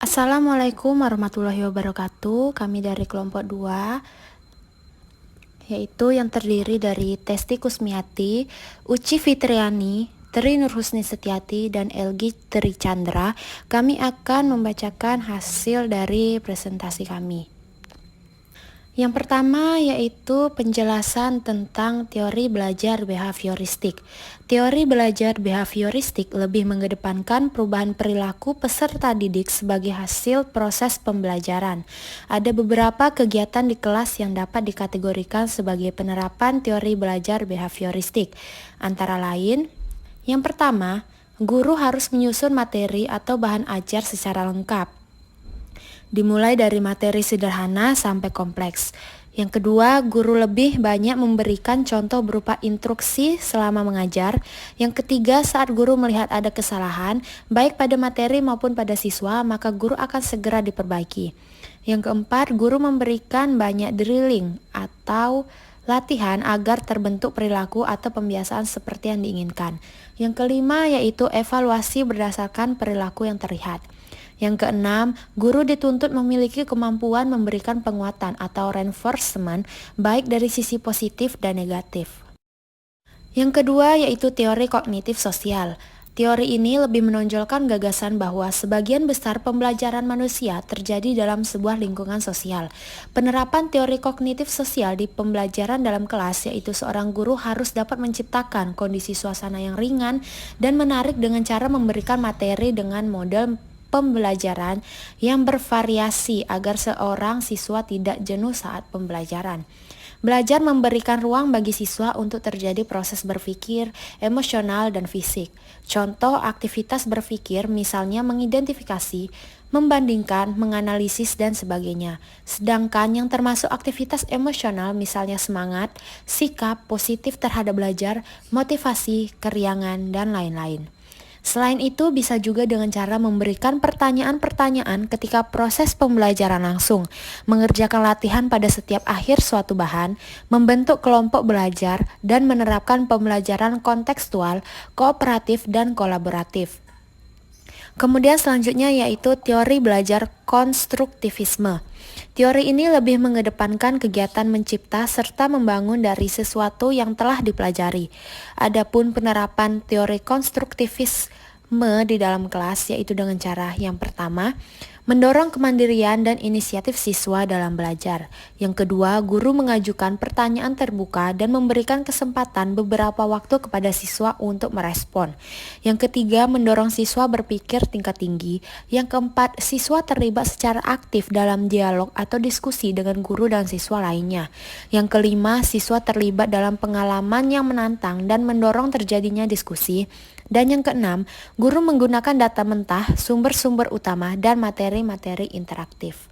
Assalamualaikum warahmatullahi wabarakatuh. Kami dari kelompok 2, yaitu yang terdiri dari Testi Kusmiati, Uci Fitriani, Tri Nurhusni Setiati, dan Elgi Tri Chandra. Kami akan membacakan hasil dari presentasi kami. Yang pertama yaitu penjelasan tentang teori belajar behavioristik. Teori belajar behavioristik lebih mengedepankan perubahan perilaku peserta didik sebagai hasil proses pembelajaran. Ada beberapa kegiatan di kelas yang dapat dikategorikan sebagai penerapan teori belajar behavioristik. Antara lain, yang pertama, guru harus menyusun materi atau bahan ajar secara lengkap, dimulai dari materi sederhana sampai kompleks. Yang kedua, guru lebih banyak memberikan contoh berupa instruksi selama mengajar. Yang ketiga, saat guru melihat ada kesalahan, baik pada materi maupun pada siswa, maka guru akan segera diperbaiki. Yang keempat, guru memberikan banyak drilling atau latihan agar terbentuk perilaku atau pembiasaan seperti yang diinginkan. Yang kelima, yaitu evaluasi berdasarkan perilaku yang terlihat. Yang keenam, guru dituntut memiliki kemampuan memberikan penguatan atau reinforcement baik dari sisi positif dan negatif. Yang kedua yaitu teori kognitif sosial. Teori ini lebih menonjolkan gagasan bahwa sebagian besar pembelajaran manusia terjadi dalam sebuah lingkungan sosial. Penerapan teori kognitif sosial di pembelajaran dalam kelas yaitu seorang guru harus dapat menciptakan kondisi suasana yang ringan dan menarik dengan cara memberikan materi dengan model pembelajaran yang bervariasi agar seorang siswa tidak jenuh saat pembelajaran. Belajar memberikan ruang bagi siswa untuk terjadi proses berpikir, emosional, dan fisik. Contoh aktivitas berpikir misalnya mengidentifikasi, membandingkan, menganalisis, dan sebagainya. Sedangkan yang termasuk aktivitas emosional misalnya semangat, sikap, positif terhadap belajar, motivasi, keriangan, dan lain-lain. Selain itu, bisa juga dengan cara memberikan pertanyaan-pertanyaan ketika proses pembelajaran langsung, mengerjakan latihan pada setiap akhir suatu bahan, membentuk kelompok belajar, dan menerapkan pembelajaran kontekstual, kooperatif, dan kolaboratif. Kemudian selanjutnya yaitu teori belajar konstruktivisme. Teori ini lebih mengedepankan kegiatan mencipta serta membangun dari sesuatu yang telah dipelajari. Adapun penerapan teori konstruktivisme di dalam kelas yaitu dengan cara yang pertama, mendorong kemandirian dan inisiatif siswa dalam belajar. Yang kedua, guru mengajukan pertanyaan terbuka dan memberikan kesempatan beberapa waktu kepada siswa untuk merespon. Yang ketiga, mendorong siswa berpikir tingkat tinggi. Yang keempat, siswa terlibat secara aktif dalam dialog atau diskusi dengan guru dan siswa lainnya. Yang kelima, siswa terlibat dalam pengalaman yang menantang dan mendorong terjadinya diskusi. Dan yang keenam, guru menggunakan data mentah, sumber-sumber utama, dan materi-materi interaktif.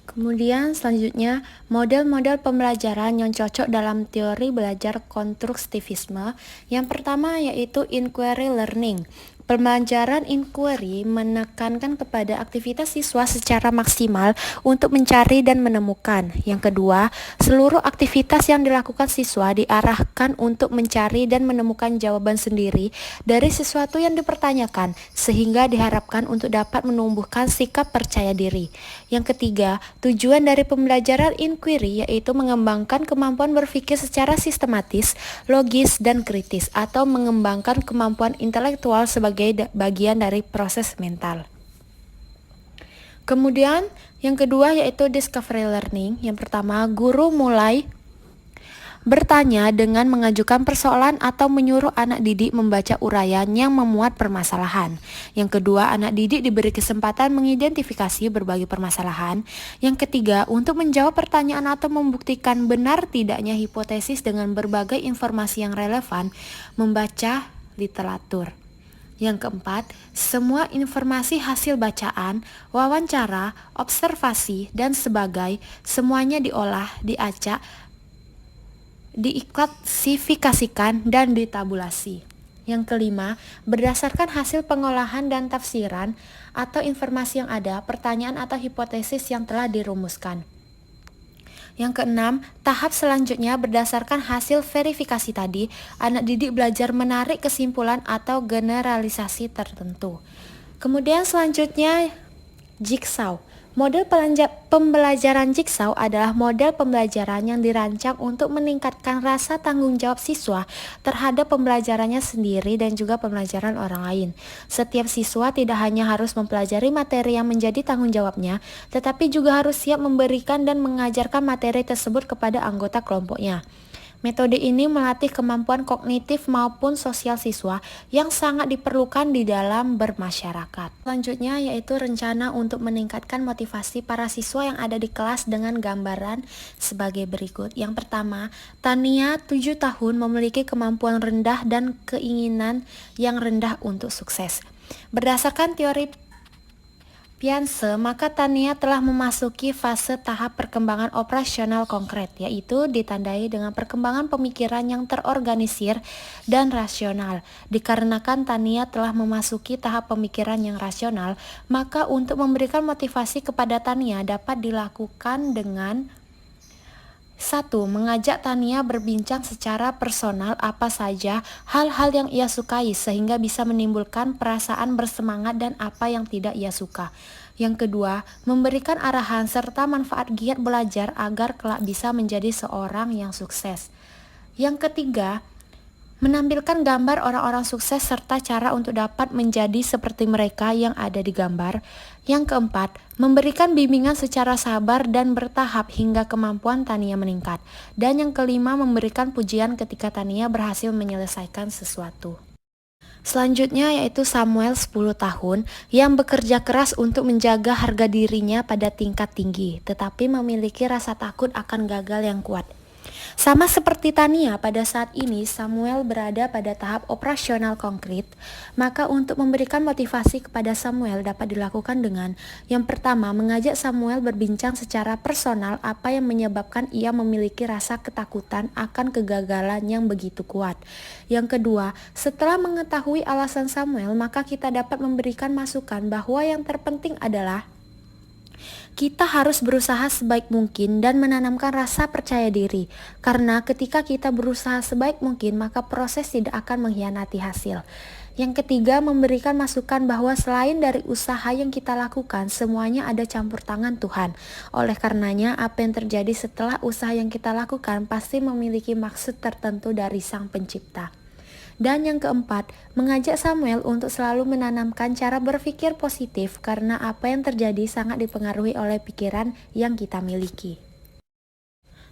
Kemudian selanjutnya, model-model pembelajaran yang cocok dalam teori belajar konstruktivisme. Yang pertama yaitu inquiry learning. Pembelajaran inquiry menekankan kepada aktivitas siswa secara maksimal untuk mencari dan menemukan. Yang kedua, seluruh aktivitas yang dilakukan siswa diarahkan untuk mencari dan menemukan jawaban sendiri dari sesuatu yang dipertanyakan, sehingga diharapkan untuk dapat menumbuhkan sikap percaya diri. Yang ketiga, tujuan dari pembelajaran inquiry yaitu mengembangkan kemampuan berpikir secara sistematis, logis, dan kritis, atau mengembangkan kemampuan intelektual sebagai bagian dari proses mental. Kemudian yang kedua yaitu discovery learning. Yang pertama, guru mulai bertanya dengan mengajukan persoalan atau menyuruh anak didik membaca uraian yang memuat permasalahan. Yang kedua, anak didik diberi kesempatan mengidentifikasi berbagai permasalahan. Yang ketiga, untuk menjawab pertanyaan atau membuktikan benar tidaknya hipotesis dengan berbagai informasi yang relevan, membaca literatur. Yang keempat, semua informasi hasil bacaan, wawancara, observasi, dan sebagainya semuanya diolah, diacak, diklasifikasikan, dan ditabulasi. Yang kelima, berdasarkan hasil pengolahan dan tafsiran atau informasi yang ada, pertanyaan atau hipotesis yang telah dirumuskan. Yang keenam, tahap selanjutnya berdasarkan hasil verifikasi tadi, anak didik belajar menarik kesimpulan atau generalisasi tertentu. Kemudian selanjutnya Jigsaw. Model pembelajaran Jigsaw adalah model pembelajaran yang dirancang untuk meningkatkan rasa tanggung jawab siswa terhadap pembelajarannya sendiri dan juga pembelajaran orang lain. Setiap siswa tidak hanya harus mempelajari materi yang menjadi tanggung jawabnya, tetapi juga harus siap memberikan dan mengajarkan materi tersebut kepada anggota kelompoknya. Metode ini melatih kemampuan kognitif maupun sosial siswa yang sangat diperlukan di dalam bermasyarakat. Selanjutnya yaitu rencana untuk meningkatkan motivasi para siswa yang ada di kelas dengan gambaran sebagai berikut. Yang pertama, Tania 7 tahun memiliki kemampuan rendah dan keinginan yang rendah untuk sukses. Berdasarkan teori Piaget, maka Tania telah memasuki fase tahap perkembangan operasional konkret, yaitu ditandai dengan perkembangan pemikiran yang terorganisir dan rasional. Dikarenakan Tania telah memasuki tahap pemikiran yang rasional, maka untuk memberikan motivasi kepada Tania dapat dilakukan dengan 1. Mengajak Tania berbincang secara personal apa saja hal-hal yang ia sukai sehingga bisa menimbulkan perasaan bersemangat dan apa yang tidak ia suka. Yang kedua, memberikan arahan serta manfaat giat belajar agar kelak bisa menjadi seorang yang sukses. Yang ketiga, menampilkan gambar orang-orang sukses serta cara untuk dapat menjadi seperti mereka yang ada di gambar. Yang keempat, memberikan bimbingan secara sabar dan bertahap hingga kemampuan Tania meningkat. Dan yang kelima, memberikan pujian ketika Tania berhasil menyelesaikan sesuatu. Selanjutnya yaitu Samuel 10 tahun yang bekerja keras untuk menjaga harga dirinya pada tingkat tinggi, tetapi memiliki rasa takut akan gagal yang kuat. Sama seperti Tania, pada saat ini Samuel berada pada tahap operasional konkret, maka untuk memberikan motivasi kepada Samuel dapat dilakukan dengan yang pertama, mengajak Samuel berbincang secara personal apa yang menyebabkan ia memiliki rasa ketakutan akan kegagalan yang begitu kuat. Yang kedua, setelah mengetahui alasan Samuel, maka kita dapat memberikan masukan bahwa yang terpenting adalah kita harus berusaha sebaik mungkin dan menanamkan rasa percaya diri, karena ketika kita berusaha sebaik mungkin maka proses tidak akan mengkhianati hasil. Yang ketiga, memberikan masukan bahwa selain dari usaha yang kita lakukan, semuanya ada campur tangan Tuhan. Oleh karenanya, apa yang terjadi setelah usaha yang kita lakukan pasti memiliki maksud tertentu dari Sang Pencipta. Dan yang keempat, mengajak Samuel untuk selalu menanamkan cara berpikir positif karena apa yang terjadi sangat dipengaruhi oleh pikiran yang kita miliki.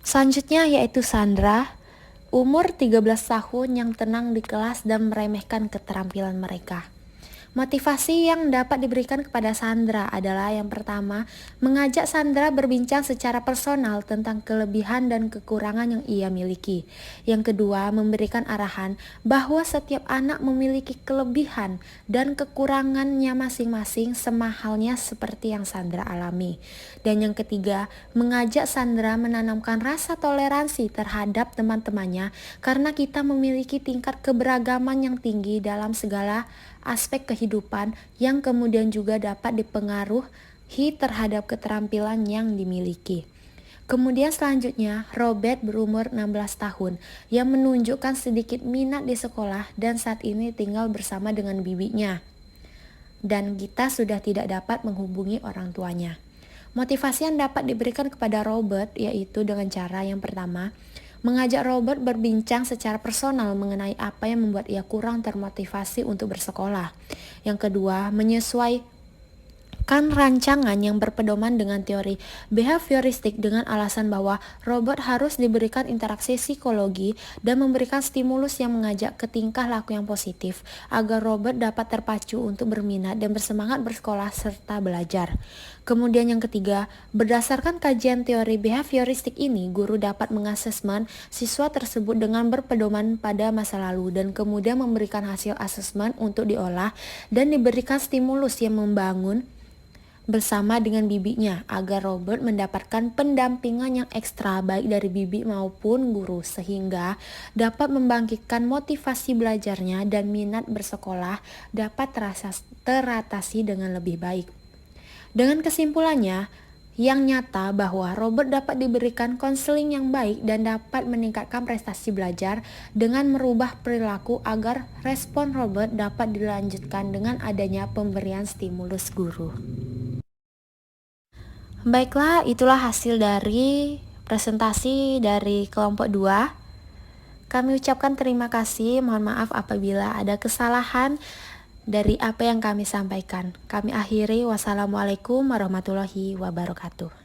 Selanjutnya yaitu Sandra, umur 13 tahun yang tenang di kelas dan meremehkan keterampilan mereka. Motivasi yang dapat diberikan kepada Sandra adalah yang pertama, mengajak Sandra berbincang secara personal tentang kelebihan dan kekurangan yang ia miliki. Yang kedua, memberikan arahan bahwa setiap anak memiliki kelebihan dan kekurangannya masing-masing sama halnya seperti yang Sandra alami. Dan yang ketiga, mengajak Sandra menanamkan rasa toleransi terhadap teman-temannya karena kita memiliki tingkat keberagaman yang tinggi dalam segala aspek kehidupan yang kemudian juga dapat dipengaruhi terhadap keterampilan yang dimiliki. Kemudian selanjutnya, Robert berumur 16 tahun yang menunjukkan sedikit minat di sekolah dan saat ini tinggal bersama dengan bibinya. Dan kita sudah tidak dapat menghubungi orang tuanya. Motivasi yang dapat diberikan kepada Robert yaitu dengan cara yang pertama, mengajak Robert berbincang secara personal mengenai apa yang membuat ia kurang termotivasi untuk bersekolah. Yang kedua, menyesuaikan rancangan yang berpedoman dengan teori behavioristik dengan alasan bahwa Robert harus diberikan interaksi psikologi dan memberikan stimulus yang mengajak ke tingkah laku yang positif agar Robert dapat terpacu untuk berminat dan bersemangat bersekolah serta belajar. Kemudian yang ketiga, berdasarkan kajian teori behavioristik ini, guru dapat mengasesmen siswa tersebut dengan berpedoman pada masa lalu dan kemudian memberikan hasil asesmen untuk diolah dan diberikan stimulus yang membangun bersama dengan bibinya agar Robert mendapatkan pendampingan yang ekstra baik dari bibi maupun guru sehingga dapat membangkitkan motivasi belajarnya dan minat bersekolah dapat teratasi dengan lebih baik. Dengan kesimpulannya, yang nyata bahwa Robert dapat diberikan konseling yang baik dan dapat meningkatkan prestasi belajar dengan merubah perilaku agar respon Robert dapat dilanjutkan dengan adanya pemberian stimulus guru. Baiklah, itulah hasil dari presentasi dari kelompok 2. Kami ucapkan terima kasih, mohon maaf apabila ada kesalahan dari apa yang kami sampaikan. Kami akhiri, wassalamualaikum warahmatullahi wabarakatuh.